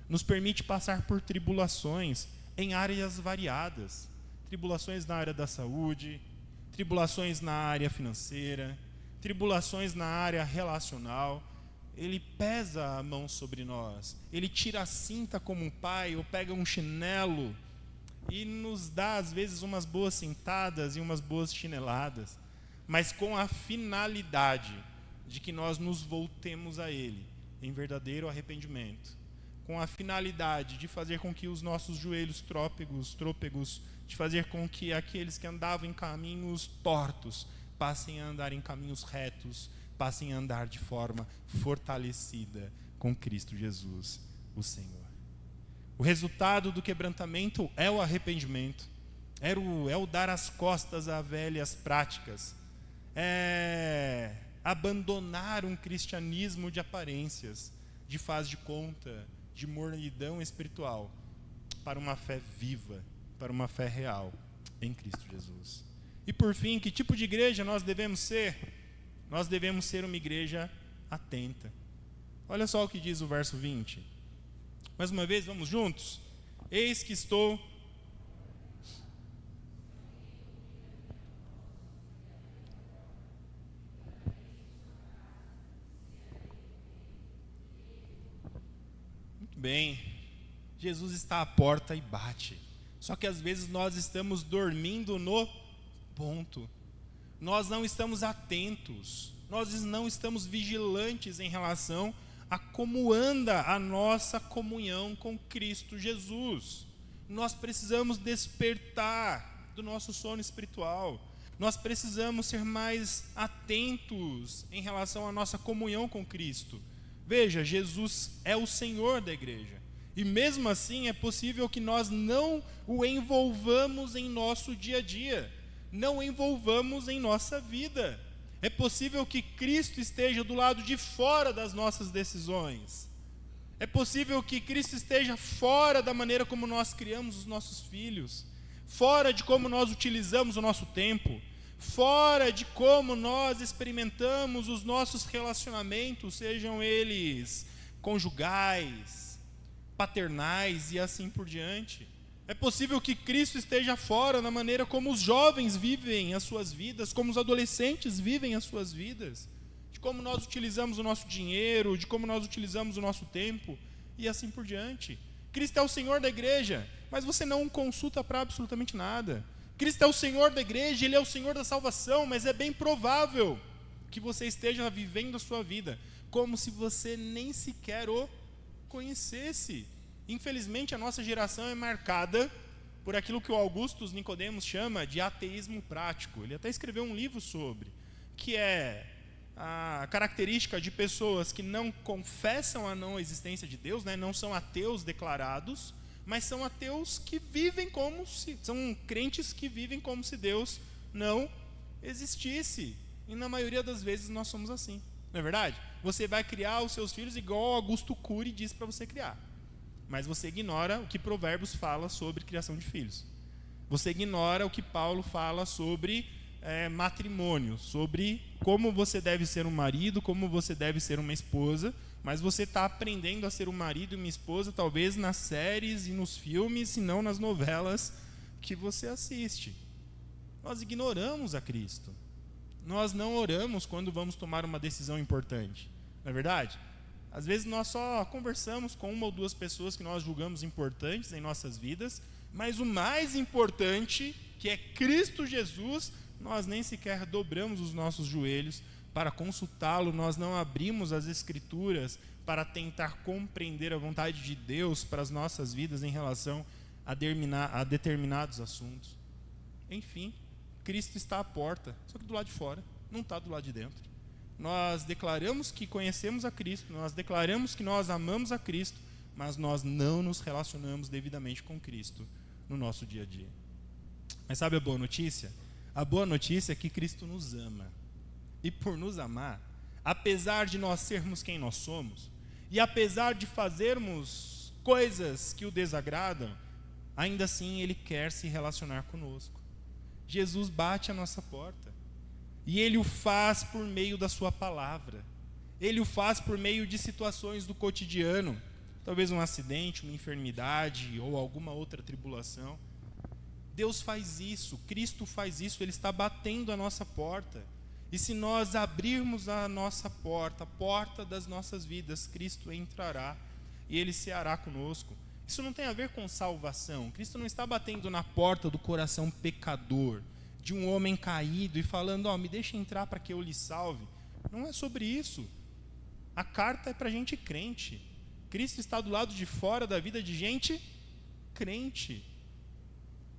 Nos permite passar por tribulações em áreas variadas. Tribulações na área da saúde, tribulações na área financeira, tribulações na área relacional. Ele pesa a mão sobre nós. Ele tira a cinta como um pai, ou pega um chinelo e nos dá às vezes umas boas cintadas e umas boas chineladas, mas com a finalidade de que nós nos voltemos a Ele em verdadeiro arrependimento, com a finalidade de fazer com que os nossos joelhos trôpegos, de fazer com que aqueles que andavam em caminhos tortos passem a andar em caminhos retos, passem a andar de forma fortalecida com Cristo Jesus, o Senhor. O resultado do quebrantamento é o arrependimento, é o dar as costas a velhas práticas, é abandonar um cristianismo de aparências, de faz de conta, de mornidão espiritual, para uma fé viva, para uma fé real em Cristo Jesus. E por fim, que tipo de igreja nós devemos ser? Nós devemos ser uma igreja atenta. Olha só o que diz o verso 20. Mais uma vez, vamos juntos? Eis que estou... Muito bem. Jesus está à porta e bate. Só que às vezes nós estamos dormindo no ponto. Nós não estamos atentos. Nós não estamos vigilantes em relação a como anda a nossa comunhão com Cristo Jesus. Nós precisamos despertar do nosso sono espiritual. Nós precisamos ser mais atentos em relação à nossa comunhão com Cristo. Veja, Jesus é o Senhor da igreja. E mesmo assim é possível que nós não o envolvamos em nosso dia a dia. Não o envolvamos em nossa vida. É possível que Cristo esteja do lado de fora das nossas decisões. É possível que Cristo esteja fora da maneira como nós criamos os nossos filhos, fora de como nós utilizamos o nosso tempo, fora de como nós experimentamos os nossos relacionamentos, sejam eles conjugais, paternais e assim por diante. É possível que Cristo esteja fora na maneira como os jovens vivem as suas vidas, como os adolescentes vivem as suas vidas, de como nós utilizamos o nosso dinheiro, de como nós utilizamos o nosso tempo e assim por diante. Cristo é o Senhor da igreja, mas você não o consulta para absolutamente nada. Cristo é o Senhor da igreja, Ele é o Senhor da salvação, mas é bem provável que você esteja vivendo a sua vida como se você nem sequer o conhecesse. Infelizmente, a nossa geração é marcada por aquilo que o Augustus Nicodemos chama de ateísmo prático. Ele até escreveu um livro sobre, que é a característica de pessoas que não confessam a não existência de Deus, né? Não são ateus declarados, mas são ateus que vivem como se... São crentes que vivem como se Deus não existisse. E na maioria das vezes nós somos assim. Não é verdade? Você vai criar os seus filhos igual Augusto Cury diz para você criar. Mas você ignora o que Provérbios fala sobre criação de filhos. Você ignora o que Paulo fala sobre matrimônio, sobre como você deve ser um marido, como você deve ser uma esposa, mas você está aprendendo a ser um marido e uma esposa talvez nas séries e nos filmes, e não nas novelas que você assiste. Nós ignoramos a Cristo. Nós não oramos quando vamos tomar uma decisão importante. Não é verdade? Às vezes nós só conversamos com uma ou duas pessoas que nós julgamos importantes em nossas vidas, mas o mais importante, que é Cristo Jesus, nós nem sequer dobramos os nossos joelhos para consultá-lo, nós não abrimos as Escrituras para tentar compreender a vontade de Deus para as nossas vidas em relação a determinados assuntos. Enfim, Cristo está à porta, só que do lado de fora, não está do lado de dentro. Nós declaramos que conhecemos a Cristo, nós declaramos que nós amamos a Cristo, mas nós não nos relacionamos devidamente com Cristo no nosso dia a dia. Mas sabe a boa notícia? A boa notícia é que Cristo nos ama. E por nos amar, apesar de nós sermos quem nós somos, e apesar de fazermos coisas que o desagradam, ainda assim Ele quer se relacionar conosco. Jesus bate à nossa porta. E Ele o faz por meio da sua palavra. Ele o faz por meio de situações do cotidiano. Talvez um acidente, uma enfermidade ou alguma outra tribulação. Deus faz isso, Cristo faz isso, Ele está batendo a nossa porta. E se nós abrirmos a nossa porta, a porta das nossas vidas, Cristo entrará e Ele ceará conosco. Isso não tem a ver com salvação. Cristo não está batendo na porta do coração pecador, de um homem caído e falando, me deixa entrar para que eu lhe salve. Não é sobre isso. A carta é para gente crente. Cristo está do lado de fora da vida de gente crente.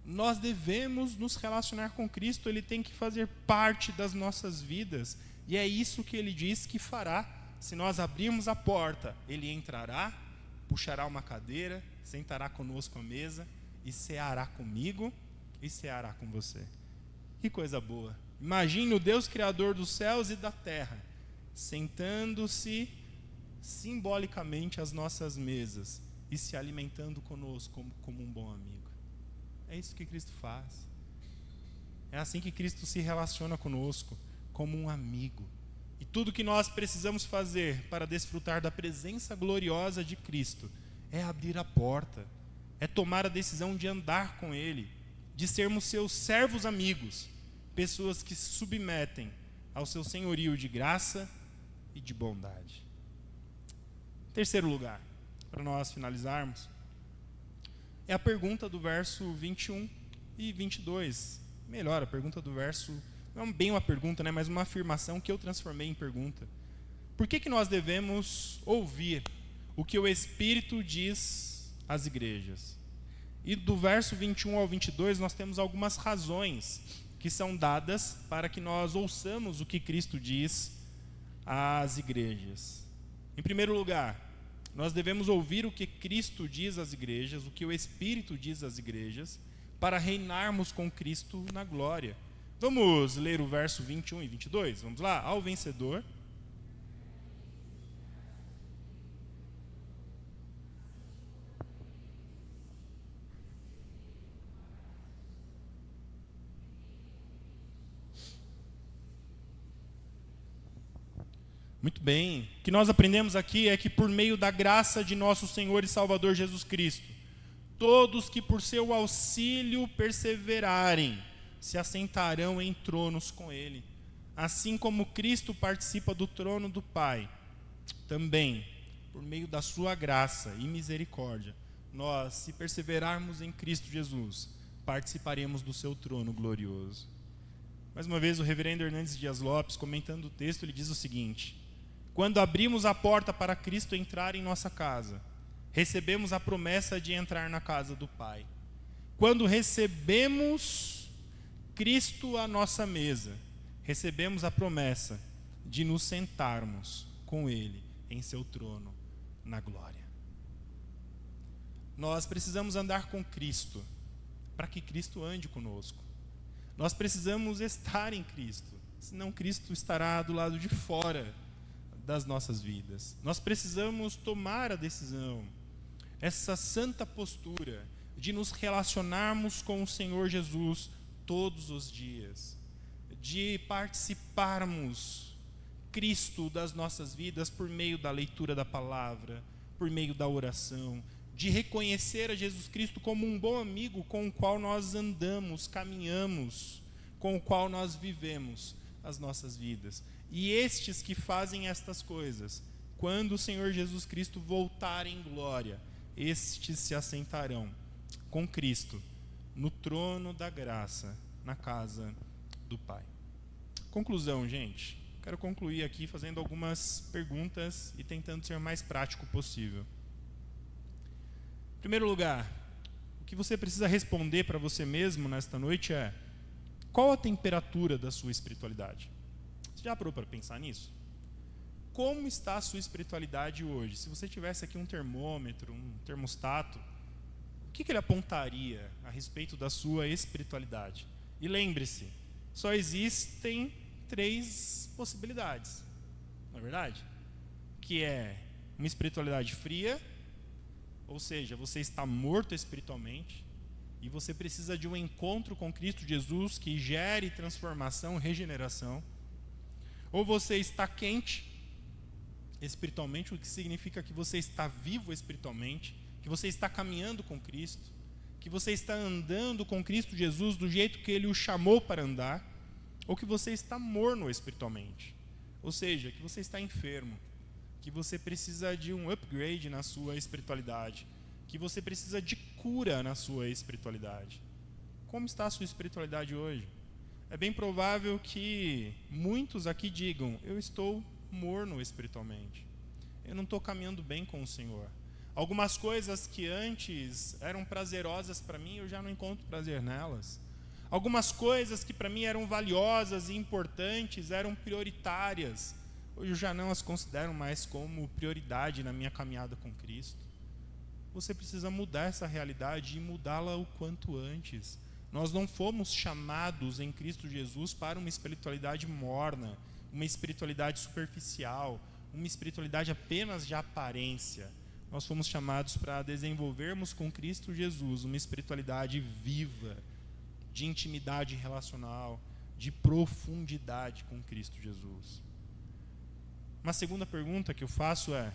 Nós devemos nos relacionar com Cristo, Ele tem que fazer parte das nossas vidas. E é isso que Ele diz que fará. Se nós abrirmos a porta, Ele entrará, puxará uma cadeira, sentará conosco à mesa e ceará comigo e ceará com você. Que coisa boa. Imagine o Deus Criador dos céus e da terra, sentando-se simbolicamente às nossas mesas e se alimentando conosco como um bom amigo. É isso que Cristo faz. É assim que Cristo se relaciona conosco, como um amigo. E tudo que nós precisamos fazer para desfrutar da presença gloriosa de Cristo é abrir a porta, é tomar a decisão de andar com Ele, de sermos seus servos amigos, pessoas que se submetem ao seu senhorio de graça e de bondade. Terceiro lugar, para nós finalizarmos, é a pergunta do verso 21 e 22. Melhor, a pergunta do verso, não é bem uma pergunta, né, mas uma afirmação que eu transformei em pergunta. Por que nós devemos ouvir o que o Espírito diz às igrejas? E do verso 21 ao 22 nós temos algumas razões que são dadas para que nós ouçamos o que Cristo diz às igrejas. Em primeiro lugar, nós devemos ouvir o que Cristo diz às igrejas, o que o Espírito diz às igrejas, para reinarmos com Cristo na glória. Vamos ler o verso 21 e 22? Vamos lá? Ao vencedor. Muito bem. O que nós aprendemos aqui é que por meio da graça de nosso Senhor e Salvador Jesus Cristo, todos que por seu auxílio perseverarem, se assentarão em tronos com Ele. Assim como Cristo participa do trono do Pai, também, por meio da sua graça e misericórdia, nós, se perseverarmos em Cristo Jesus, participaremos do seu trono glorioso. Mais uma vez, o reverendo Hernandes Dias Lopes, comentando o texto, ele diz o seguinte: quando abrimos a porta para Cristo entrar em nossa casa, recebemos a promessa de entrar na casa do Pai. Quando recebemos Cristo à nossa mesa, recebemos a promessa de nos sentarmos com Ele em seu trono na glória. Nós precisamos andar com Cristo para que Cristo ande conosco. Nós precisamos estar em Cristo, senão Cristo estará do lado de fora das nossas vidas. Nós precisamos tomar a decisão, essa santa postura de nos relacionarmos com o Senhor Jesus todos os dias, de participarmos Cristo das nossas vidas por meio da leitura da palavra, por meio da oração, de reconhecer a Jesus Cristo como um bom amigo com o qual nós andamos, caminhamos, com o qual nós vivemos as nossas vidas. E estes que fazem estas coisas, quando o Senhor Jesus Cristo voltar em glória, estes se assentarão com Cristo no trono da graça, na casa do Pai. Conclusão, gente. Quero concluir aqui fazendo algumas perguntas e tentando ser o mais prático possível. Em primeiro lugar, o que você precisa responder para você mesmo nesta noite é: qual a temperatura da sua espiritualidade? Você já parou para pensar nisso? Como está a sua espiritualidade hoje? Se você tivesse aqui um termômetro, um termostato, o que ele apontaria a respeito da sua espiritualidade? E lembre-se, só existem 3 possibilidades, não é verdade? Que é uma espiritualidade fria, ou seja, você está morto espiritualmente e você precisa de um encontro com Cristo Jesus que gere transformação, regeneração. Ou você está quente espiritualmente, o que significa que você está vivo espiritualmente, que você está caminhando com Cristo, que você está andando com Cristo Jesus do jeito que Ele o chamou para andar, ou que você está morno espiritualmente, ou seja, que você está enfermo, que você precisa de um upgrade na sua espiritualidade, que você precisa de cura na sua espiritualidade. Como está a sua espiritualidade hoje? É bem provável que muitos aqui digam: eu estou morno espiritualmente, eu não estou caminhando bem com o Senhor. Algumas coisas que antes eram prazerosas para mim, eu já não encontro prazer nelas. Algumas coisas que para mim eram valiosas e importantes, eram prioritárias, hoje eu já não as considero mais como prioridade na minha caminhada com Cristo. Você precisa mudar essa realidade e mudá-la o quanto antes. Nós não fomos chamados em Cristo Jesus para uma espiritualidade morna, uma espiritualidade superficial, uma espiritualidade apenas de aparência. Nós fomos chamados para desenvolvermos com Cristo Jesus uma espiritualidade viva, de intimidade relacional, de profundidade com Cristo Jesus. Uma segunda pergunta que eu faço é: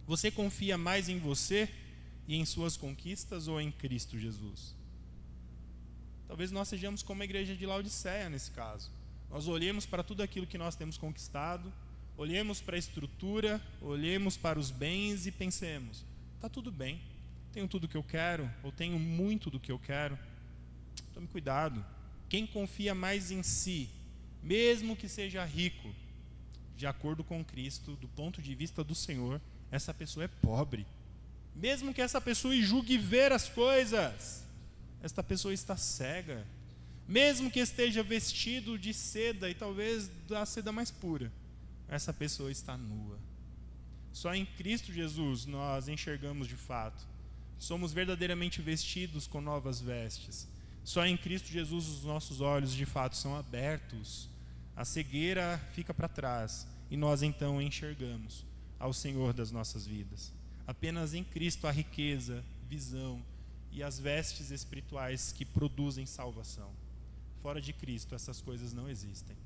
você confia mais em você e em suas conquistas ou em Cristo Jesus? Talvez nós sejamos como a igreja de Laodiceia nesse caso. Nós olhemos para tudo aquilo que nós temos conquistado, olhemos para a estrutura, olhemos para os bens e pensemos: está tudo bem, tenho tudo o que eu quero, ou tenho muito do que eu quero. Tome cuidado. Quem confia mais em si, mesmo que seja rico, de acordo com Cristo, do ponto de vista do Senhor, essa pessoa é pobre. Mesmo que essa pessoa julgue ver as coisas, esta pessoa está cega. Mesmo que esteja vestido de seda, e talvez da seda mais pura, essa pessoa está nua. Só em Cristo Jesus nós enxergamos de fato. Somos verdadeiramente vestidos com novas vestes. Só em Cristo Jesus os nossos olhos de fato são abertos. A cegueira fica para trás e nós então enxergamos ao Senhor das nossas vidas. Apenas em Cristo há riqueza, visão e as vestes espirituais que produzem salvação. Fora de Cristo essas coisas não existem.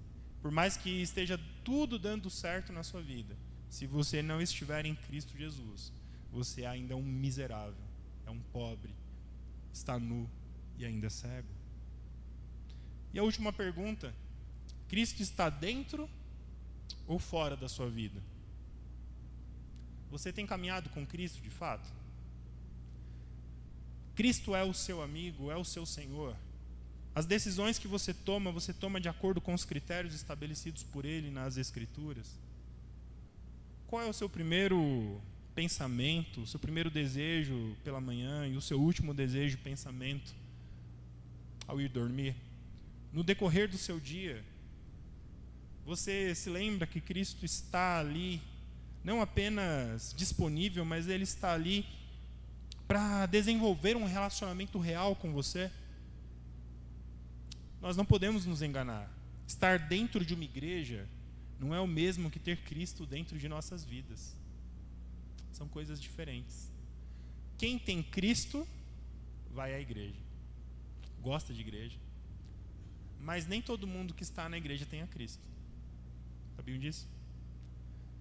Por mais que esteja tudo dando certo na sua vida, se você não estiver em Cristo Jesus, você ainda é um miserável, é um pobre, está nu e ainda é cego. E a última pergunta: Cristo está dentro ou fora da sua vida? Você tem caminhado com Cristo de fato? Cristo é o seu amigo, é o seu Senhor. As decisões que você toma de acordo com os critérios estabelecidos por Ele nas Escrituras? Qual é o seu primeiro pensamento, o seu primeiro desejo pela manhã e o seu último desejo e pensamento ao ir dormir? No decorrer do seu dia, você se lembra que Cristo está ali, não apenas disponível, mas Ele está ali para desenvolver um relacionamento real com você? Nós não podemos nos enganar. Estar dentro de uma igreja não é o mesmo que ter Cristo dentro de nossas vidas. São coisas diferentes. Quem tem Cristo vai à igreja, gosta de igreja, mas nem todo mundo que está na igreja tem a Cristo. Sabiam disso?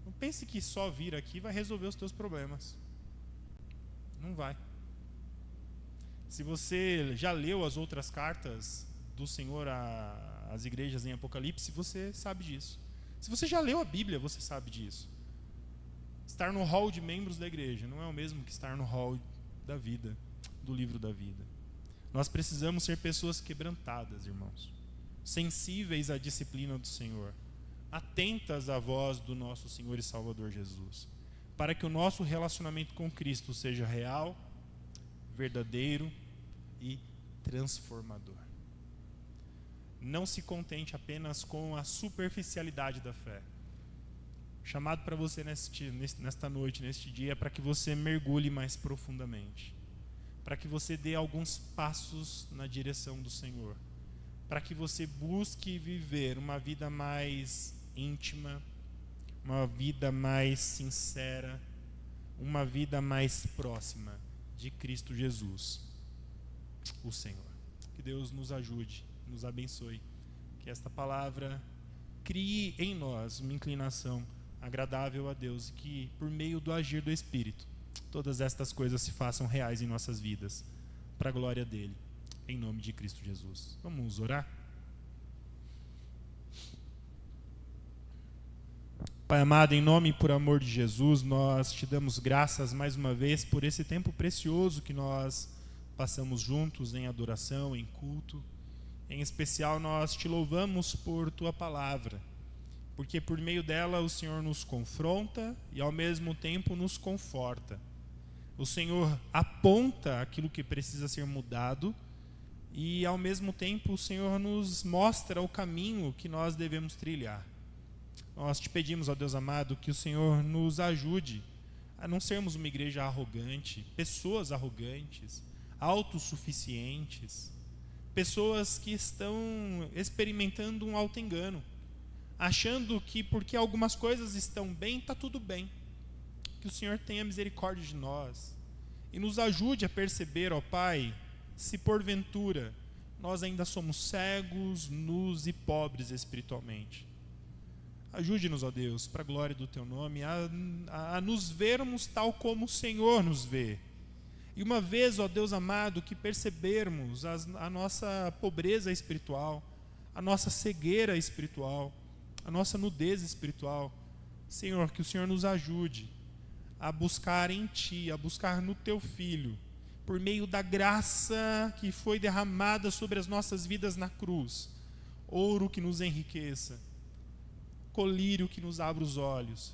Não pense que só vir aqui vai resolver os teus problemas. Não vai. Se você já leu as outras cartas do Senhor às igrejas em Apocalipse, você sabe disso. Se você já leu a Bíblia, você sabe disso. Estar no hall de membros da igreja não é o mesmo que estar no hall da vida, do livro da vida. Nós precisamos ser pessoas quebrantadas, irmãos, sensíveis à disciplina do Senhor, atentas à voz do nosso Senhor e Salvador Jesus, para que o nosso relacionamento com Cristo seja real, verdadeiro e transformador. Não se contente apenas com a superficialidade da fé. Chamado para você nesta noite, neste dia, é para que você mergulhe mais profundamente, para que você dê alguns passos na direção do Senhor, para que você busque viver uma vida mais íntima, uma vida mais sincera, uma vida mais próxima de Cristo Jesus, o Senhor. Que Deus nos ajude, nos abençoe, que esta palavra crie em nós uma inclinação agradável a Deus e que, por meio do agir do Espírito, todas estas coisas se façam reais em nossas vidas, para a glória dele, em nome de Cristo Jesus. Vamos orar? Pai amado, em nome e por amor de Jesus, nós te damos graças mais uma vez por esse tempo precioso que nós passamos juntos em adoração, em culto. Em especial, nós te louvamos por tua palavra, porque por meio dela o Senhor nos confronta e ao mesmo tempo nos conforta. O Senhor aponta aquilo que precisa ser mudado e ao mesmo tempo o Senhor nos mostra o caminho que nós devemos trilhar. Nós te pedimos, ó Deus amado, que o Senhor nos ajude a não sermos uma igreja arrogante, pessoas arrogantes, autossuficientes, pessoas que estão experimentando um auto-engano, achando que porque algumas coisas estão bem, está tudo bem. Que o Senhor tenha misericórdia de nós e nos ajude a perceber, ó Pai, se porventura nós ainda somos cegos, nus e pobres espiritualmente. Ajude-nos, ó Deus, para a glória do Teu nome, a nos vermos tal como o Senhor nos vê. E uma vez, ó Deus amado, que percebermos a nossa pobreza espiritual, a nossa cegueira espiritual, a nossa nudez espiritual, Senhor, que o Senhor nos ajude a buscar em Ti, a buscar no Teu Filho, por meio da graça que foi derramada sobre as nossas vidas na cruz, ouro que nos enriqueça, colírio que nos abra os olhos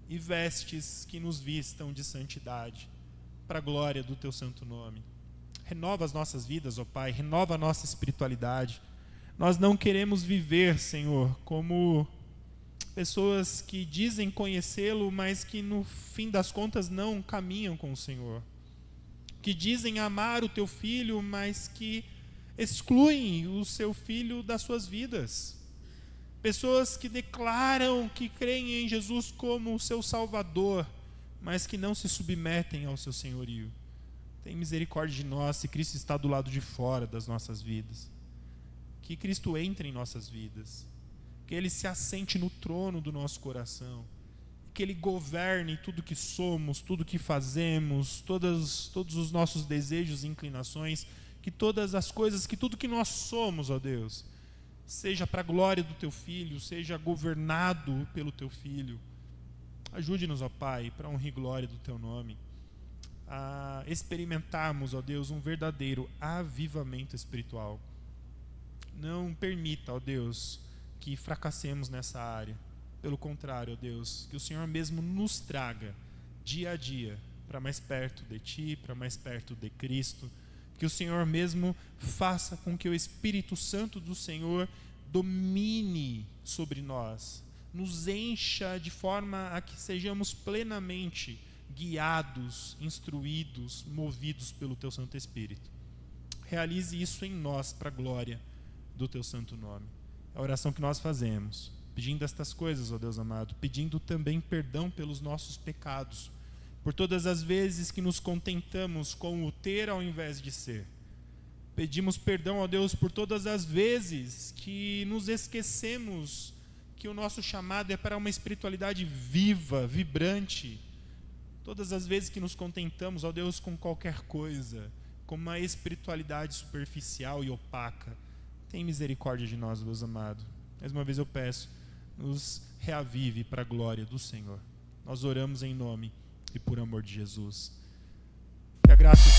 e vestes que nos vistam de santidade, para a glória do Teu santo nome. Renova as nossas vidas, ó Pai, renova a nossa espiritualidade. Nós não queremos viver, Senhor, como pessoas que dizem conhecê-lo, mas que no fim das contas não caminham com o Senhor. Que dizem amar o Teu Filho, mas que excluem o Seu Filho das suas vidas. Pessoas que declaram que creem em Jesus como o seu Salvador, mas que não se submetem ao seu senhorio. Tem misericórdia de nós se Cristo está do lado de fora das nossas vidas. Que Cristo entre em nossas vidas. Que Ele se assente no trono do nosso coração. Que Ele governe tudo que somos, tudo que fazemos, todos os nossos desejos e inclinações. Que todas as coisas, que tudo que nós somos, ó Deus, seja para a glória do Teu Filho, seja governado pelo Teu Filho. Ajude-nos, ó Pai, para a honra e glória do Teu nome, a experimentarmos, ó Deus, um verdadeiro avivamento espiritual. Não permita, ó Deus, que fracassemos nessa área. Pelo contrário, ó Deus, que o Senhor mesmo nos traga, dia a dia, para mais perto de Ti, para mais perto de Cristo. Que o Senhor mesmo faça com que o Espírito Santo do Senhor domine sobre nós, nos encha de forma a que sejamos plenamente guiados, instruídos, movidos pelo Teu Santo Espírito. Realize isso em nós para a glória do Teu santo nome. É a oração que nós fazemos, pedindo estas coisas, ó Deus amado, pedindo também perdão pelos nossos pecados, por todas as vezes que nos contentamos com o ter ao invés de ser. Pedimos perdão, ó Deus, por todas as vezes que nos esquecemos que o nosso chamado é para uma espiritualidade viva, vibrante. Todas as vezes que nos contentamos, ó Deus, com qualquer coisa, com uma espiritualidade superficial e opaca. Tem misericórdia de nós, Deus amado. Mais uma vez eu peço, nos reavive para a glória do Senhor. Nós oramos em nome e por amor de Jesus. Que a graça